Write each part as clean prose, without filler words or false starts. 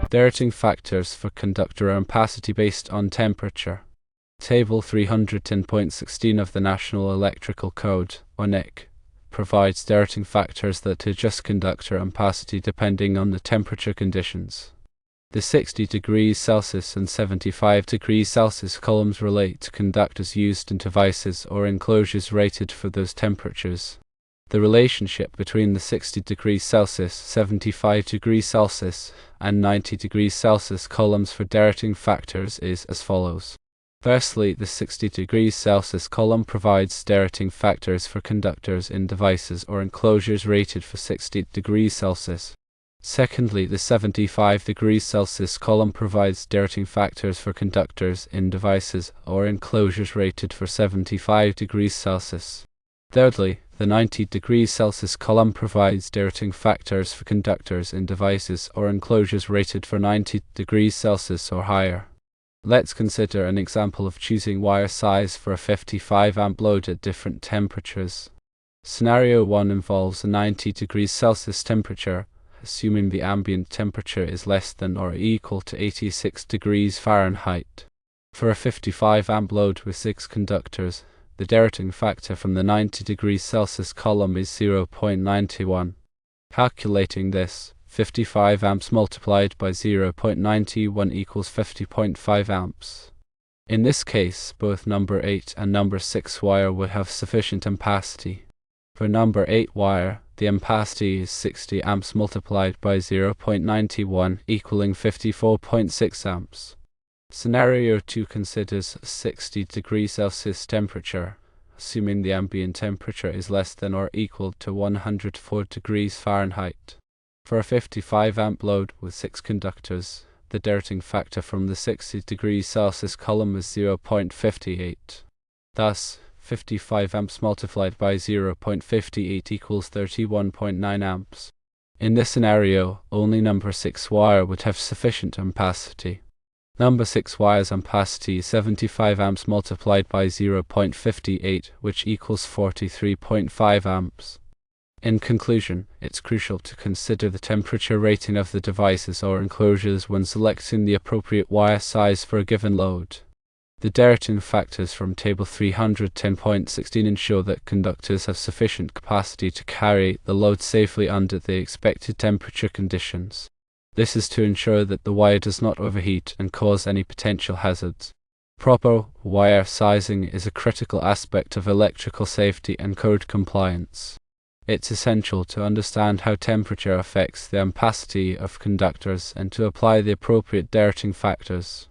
Derating factors for conductor ampacity based on temperature. Table 310.16 of the National Electrical Code, or NEC, provides derating factors that adjust conductor ampacity depending on the temperature conditions. The 60 degrees Celsius and 75 degrees Celsius columns relate to conductors used in devices or enclosures rated for those temperatures. The relationship between the 60 degrees Celsius, 75 degrees Celsius, and 90 degrees Celsius columns for derating factors is as follows. Firstly, the 60 degrees Celsius column provides derating factors for conductors in devices or enclosures rated for 60 degrees Celsius. Secondly, the 75 degrees Celsius column provides derating factors for conductors in devices or enclosures rated for 75 degrees Celsius. Thirdly, the 90 degrees Celsius column provides derating factors for conductors in devices or enclosures rated for 90 degrees Celsius or higher. Let's consider an example of choosing wire size for a 55 amp load at different temperatures. Scenario 1 involves a 90 degrees Celsius temperature, assuming the ambient temperature is less than or equal to 86 degrees Fahrenheit. For a 55 amp load with 6 conductors, the derating factor from the 90 degrees Celsius column is 0.91. Calculating this, 55 amps multiplied by 0.91 equals 50.5 amps. In this case, both number 8 and number 6 wire will have sufficient ampacity. For number 8 wire, the ampacity is 60 amps multiplied by 0.91 equaling 54.6 amps. Scenario 2 considers 60 degrees Celsius temperature, assuming the ambient temperature is less than or equal to 104 degrees Fahrenheit. For a 55 amp load with 6 conductors, the derating factor from the 60 degrees Celsius column is 0.58. Thus, 55 amps multiplied by 0.58 equals 31.9 amps. In this scenario, only number 6 wire would have sufficient ampacity. Number 6 wire's ampacity is 75 amps multiplied by 0.58, which equals 43.5 amps. In conclusion, it's crucial to consider the temperature rating of the devices or enclosures when selecting the appropriate wire size for a given load. The derating factors from Table 310.16 ensure that conductors have sufficient capacity to carry the load safely under the expected temperature conditions. This is to ensure that the wire does not overheat and cause any potential hazards. Proper wire sizing is a critical aspect of electrical safety and code compliance. It's essential to understand how temperature affects the ampacity of conductors and to apply the appropriate derating factors.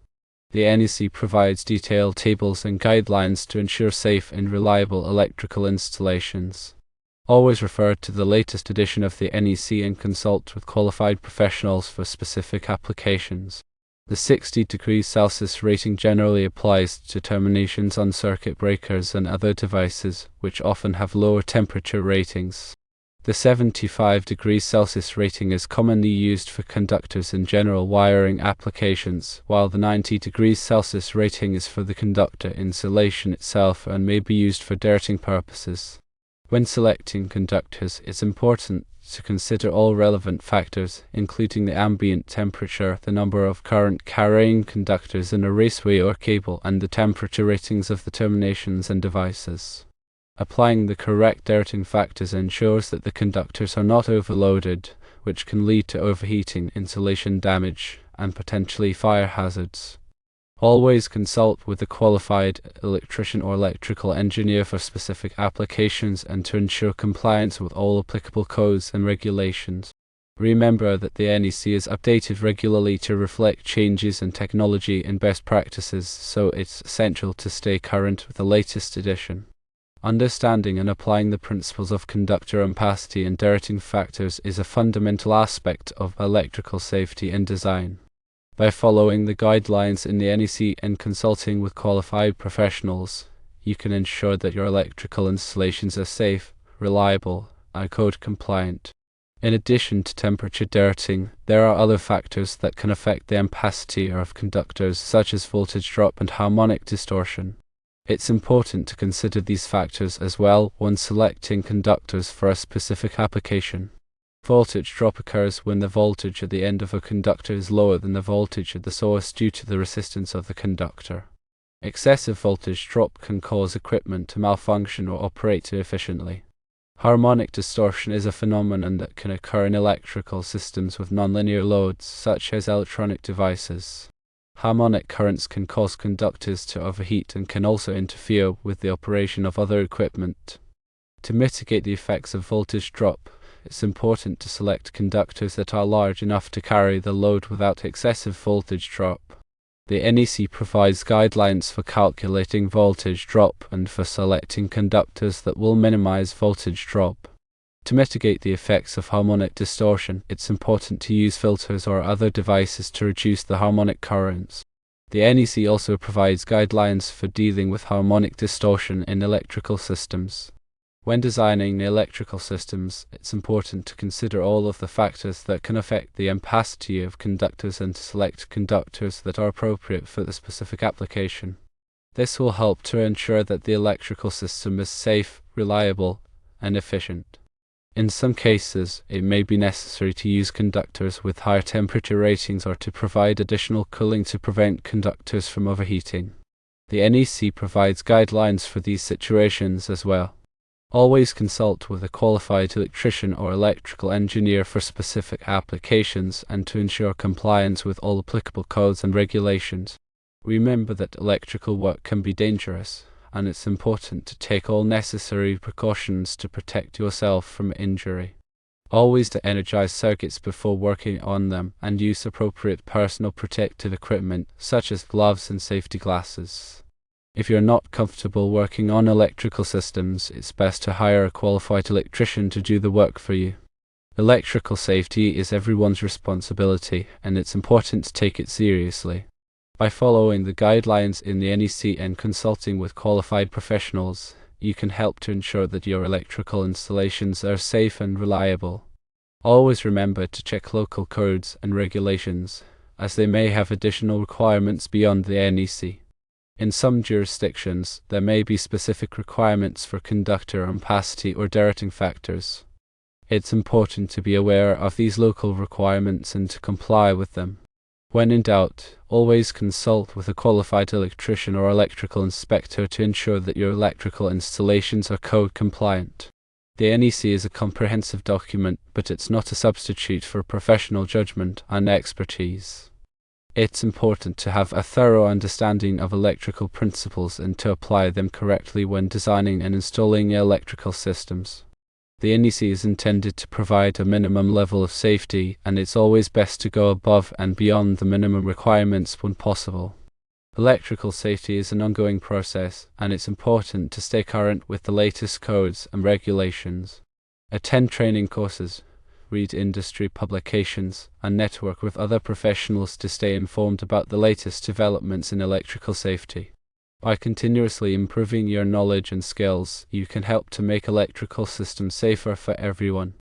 The NEC provides detailed tables and guidelines to ensure safe and reliable electrical installations. Always refer to the latest edition of the NEC and consult with qualified professionals for specific applications. The 60 degrees Celsius rating generally applies to terminations on circuit breakers and other devices, which often have lower temperature ratings. The 75 degrees Celsius rating is commonly used for conductors in general wiring applications, while the 90 degrees Celsius rating is for the conductor insulation itself and may be used for derating purposes. When selecting conductors, it's important to consider all relevant factors, including the ambient temperature, the number of current carrying conductors in a raceway or cable, and the temperature ratings of the terminations and devices. Applying the correct derating factors ensures that the conductors are not overloaded, which can lead to overheating, insulation damage, and potentially fire hazards. Always consult with a qualified electrician or electrical engineer for specific applications and to ensure compliance with all applicable codes and regulations. Remember that the NEC is updated regularly to reflect changes in technology and best practices, so it's essential to stay current with the latest edition. Understanding and applying the principles of conductor ampacity and derating factors is a fundamental aspect of electrical safety and design. By following the guidelines in the NEC and consulting with qualified professionals, you can ensure that your electrical installations are safe, reliable, and code compliant. In addition to temperature derating, there are other factors that can affect the ampacity of conductors, such as voltage drop and harmonic distortion. It's important to consider these factors as well when selecting conductors for a specific application. Voltage drop occurs when the voltage at the end of a conductor is lower than the voltage at the source due to the resistance of the conductor. Excessive voltage drop can cause equipment to malfunction or operate inefficiently. Harmonic distortion is a phenomenon that can occur in electrical systems with nonlinear loads, such as electronic devices. Harmonic currents can cause conductors to overheat and can also interfere with the operation of other equipment. To mitigate the effects of voltage drop, it's important to select conductors that are large enough to carry the load without excessive voltage drop. The NEC provides guidelines for calculating voltage drop and for selecting conductors that will minimize voltage drop. To mitigate the effects of harmonic distortion, it's important to use filters or other devices to reduce the harmonic currents. The NEC also provides guidelines for dealing with harmonic distortion in electrical systems. When designing electrical systems, it's important to consider all of the factors that can affect the ampacity of conductors and to select conductors that are appropriate for the specific application. This will help to ensure that the electrical system is safe, reliable, and efficient. In some cases, it may be necessary to use conductors with higher temperature ratings or to provide additional cooling to prevent conductors from overheating. The NEC provides guidelines for these situations as well. Always consult with a qualified electrician or electrical engineer for specific applications and to ensure compliance with all applicable codes and regulations. Remember that electrical work can be dangerous, and it's important to take all necessary precautions to protect yourself from injury. Always to energize circuits before working on them and use appropriate personal protective equipment such as gloves and safety glasses. If you're not comfortable working on electrical systems, it's best to hire a qualified electrician to do the work for you. Electrical safety is everyone's responsibility, and it's important to take it seriously. By following the guidelines in the NEC and consulting with qualified professionals, you can help to ensure that your electrical installations are safe and reliable. Always remember to check local codes and regulations, as they may have additional requirements beyond the NEC. In some jurisdictions, there may be specific requirements for conductor ampacity or derating factors. It's important to be aware of these local requirements and to comply with them. When in doubt, always consult with a qualified electrician or electrical inspector to ensure that your electrical installations are code compliant. The NEC is a comprehensive document, but it's not a substitute for professional judgment and expertise. It's important to have a thorough understanding of electrical principles and to apply them correctly when designing and installing electrical systems. The NEC is intended to provide a minimum level of safety, and it's always best to go above and beyond the minimum requirements when possible. Electrical safety is an ongoing process, and it's important to stay current with the latest codes and regulations. Attend training courses, read industry publications, and network with other professionals to stay informed about the latest developments in electrical safety. By continuously improving your knowledge and skills, you can help to make electrical systems safer for everyone.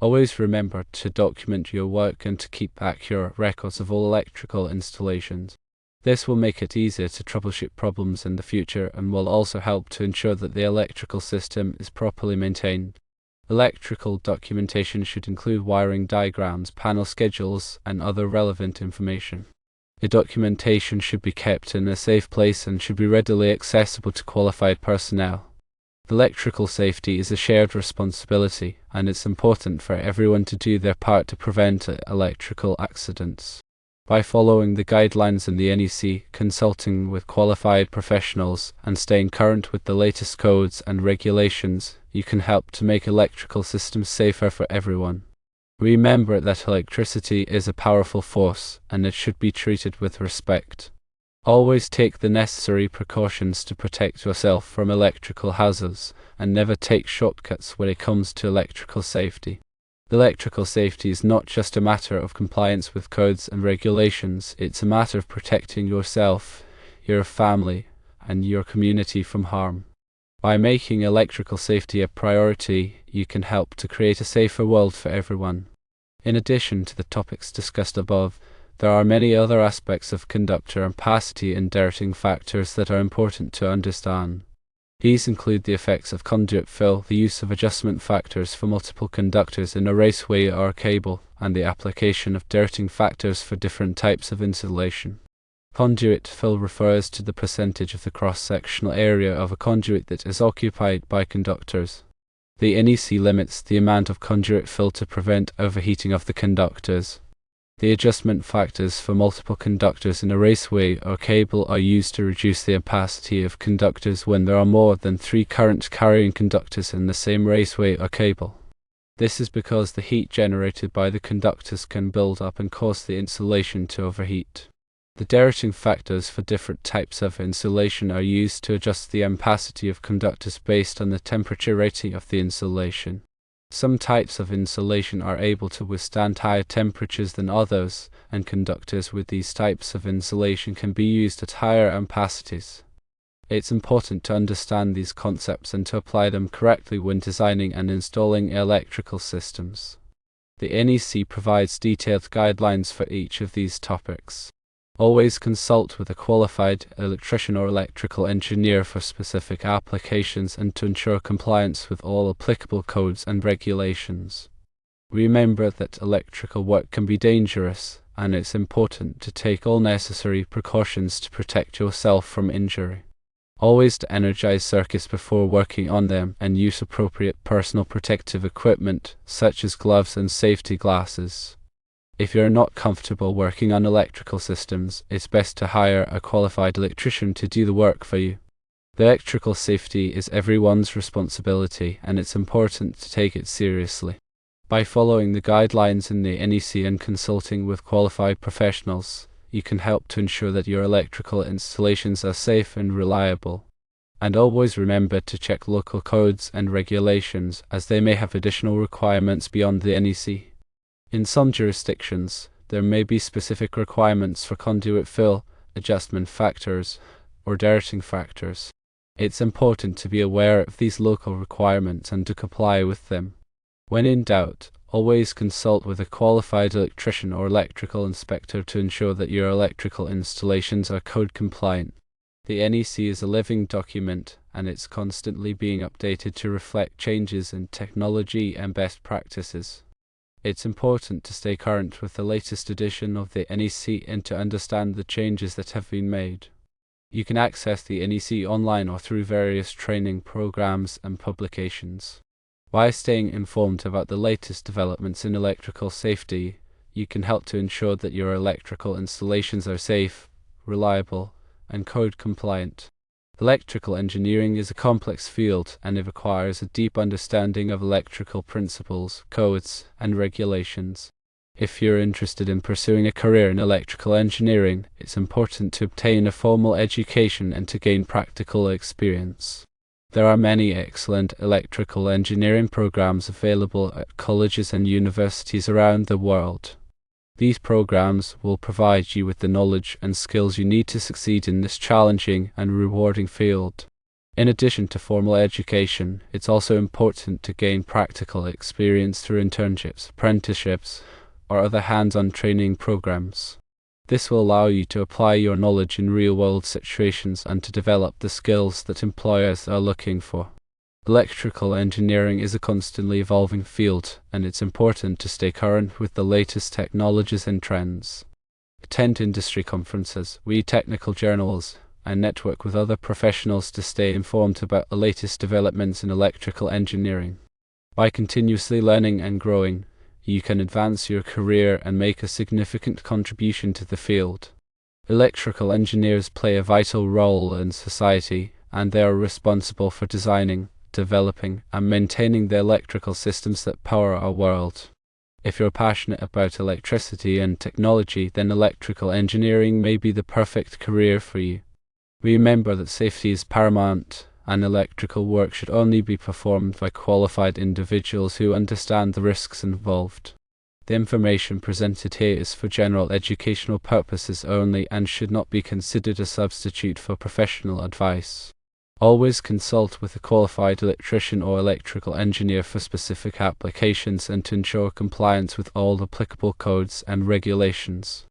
Always remember to document your work and to keep accurate records of all electrical installations. This will make it easier to troubleshoot problems in the future and will also help to ensure that the electrical system is properly maintained. Electrical documentation should include wiring diagrams, panel schedules, and other relevant information. The documentation should be kept in a safe place and should be readily accessible to qualified personnel. Electrical safety is a shared responsibility, and it's important for everyone to do their part to prevent electrical accidents. By following the guidelines in the NEC, consulting with qualified professionals, and staying current with the latest codes and regulations, you can help to make electrical systems safer for everyone. Remember that electricity is a powerful force, and it should be treated with respect. Always take the necessary precautions to protect yourself from electrical hazards, and never take shortcuts when it comes to electrical safety. Electrical safety is not just a matter of compliance with codes and regulations, it's a matter of protecting yourself, your family, and your community from harm. By making electrical safety a priority, you can help to create a safer world for everyone. In addition to the topics discussed above, there are many other aspects of conductor ampacity and derating factors that are important to understand. These include the effects of conduit fill, the use of adjustment factors for multiple conductors in a raceway or cable, and the application of derating factors for different types of insulation. Conduit fill refers to the percentage of the cross-sectional area of a conduit that is occupied by conductors. The NEC limits the amount of conduit fill to prevent overheating of the conductors. The adjustment factors for multiple conductors in a raceway or cable are used to reduce the opacity of conductors when there are more than 3 current-carrying conductors in the same raceway or cable. This is because the heat generated by the conductors can build up and cause the insulation to overheat. The derating factors for different types of insulation are used to adjust the ampacity of conductors based on the temperature rating of the insulation. Some types of insulation are able to withstand higher temperatures than others, and conductors with these types of insulation can be used at higher ampacities. It's important to understand these concepts and to apply them correctly when designing and installing electrical systems. The NEC provides detailed guidelines for each of these topics. Always consult with a qualified electrician or electrical engineer for specific applications and to ensure compliance with all applicable codes and regulations. Remember that electrical work can be dangerous, and it's important to take all necessary precautions to protect yourself from injury. Always to energize circuits before working on them and use appropriate personal protective equipment such as gloves and safety glasses. If you're not comfortable working on electrical systems, it's best to hire a qualified electrician to do the work for you. The electrical safety is everyone's responsibility, and it's important to take it seriously. By following the guidelines in the NEC and consulting with qualified professionals, you can help to ensure that your electrical installations are safe and reliable. And always remember to check local codes and regulations, as they may have additional requirements beyond the NEC. In some jurisdictions, there may be specific requirements for conduit fill, adjustment factors, or derating factors. It's important to be aware of these local requirements and to comply with them. When in doubt, always consult with a qualified electrician or electrical inspector to ensure that your electrical installations are code compliant. The NEC is a living document, and it's constantly being updated to reflect changes in technology and best practices. It's important to stay current with the latest edition of the NEC and to understand the changes that have been made. You can access the NEC online or through various training programs and publications. By staying informed about the latest developments in electrical safety, you can help to ensure that your electrical installations are safe, reliable, and code compliant. Electrical engineering is a complex field, and it requires a deep understanding of electrical principles, codes, and regulations. If you're interested in pursuing a career in electrical engineering, it's important to obtain a formal education and to gain practical experience. There are many excellent electrical engineering programs available at colleges and universities around the world. These programs will provide you with the knowledge and skills you need to succeed in this challenging and rewarding field. In addition to formal education, it's also important to gain practical experience through internships, apprenticeships, or other hands-on training programs. This will allow you to apply your knowledge in real-world situations and to develop the skills that employers are looking for. Electrical engineering is a constantly evolving field, and it's important to stay current with the latest technologies and trends. Attend industry conferences, read technical journals, and network with other professionals to stay informed about the latest developments in electrical engineering. By continuously learning and growing, you can advance your career and make a significant contribution to the field. Electrical engineers play a vital role in society, and they are responsible for designing, developing, and maintaining the electrical systems that power our world. If you're passionate about electricity and technology, then electrical engineering may be the perfect career for you. Remember that safety is paramount, and electrical work should only be performed by qualified individuals who understand the risks involved. The information presented here is for general educational purposes only and should not be considered a substitute for professional advice. Always consult with a qualified electrician or electrical engineer for specific applications and to ensure compliance with all applicable codes and regulations.